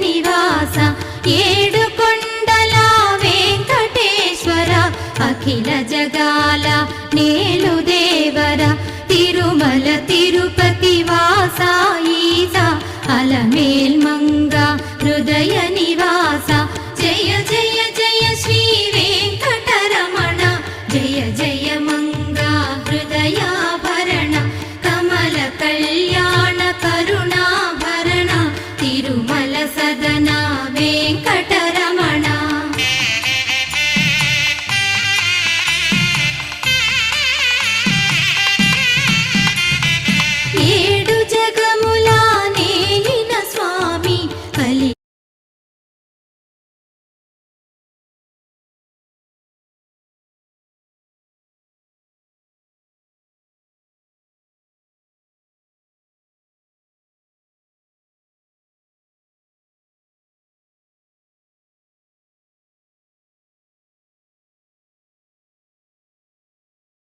నివాస ఏడుకొండల వెంకటేశ్వర అఖిల జగాల నేలు దేవర తిరుమల తిరుపతి వాస ఈస అలమేల్మంగ హృదయ నివాస జయ జయ జయ శ్రీ వెంకటరమణ జయ జయ మంగ హృదయాభరణ కమల కళ్యాణ కరుణాభరణ తిరుమల సదనా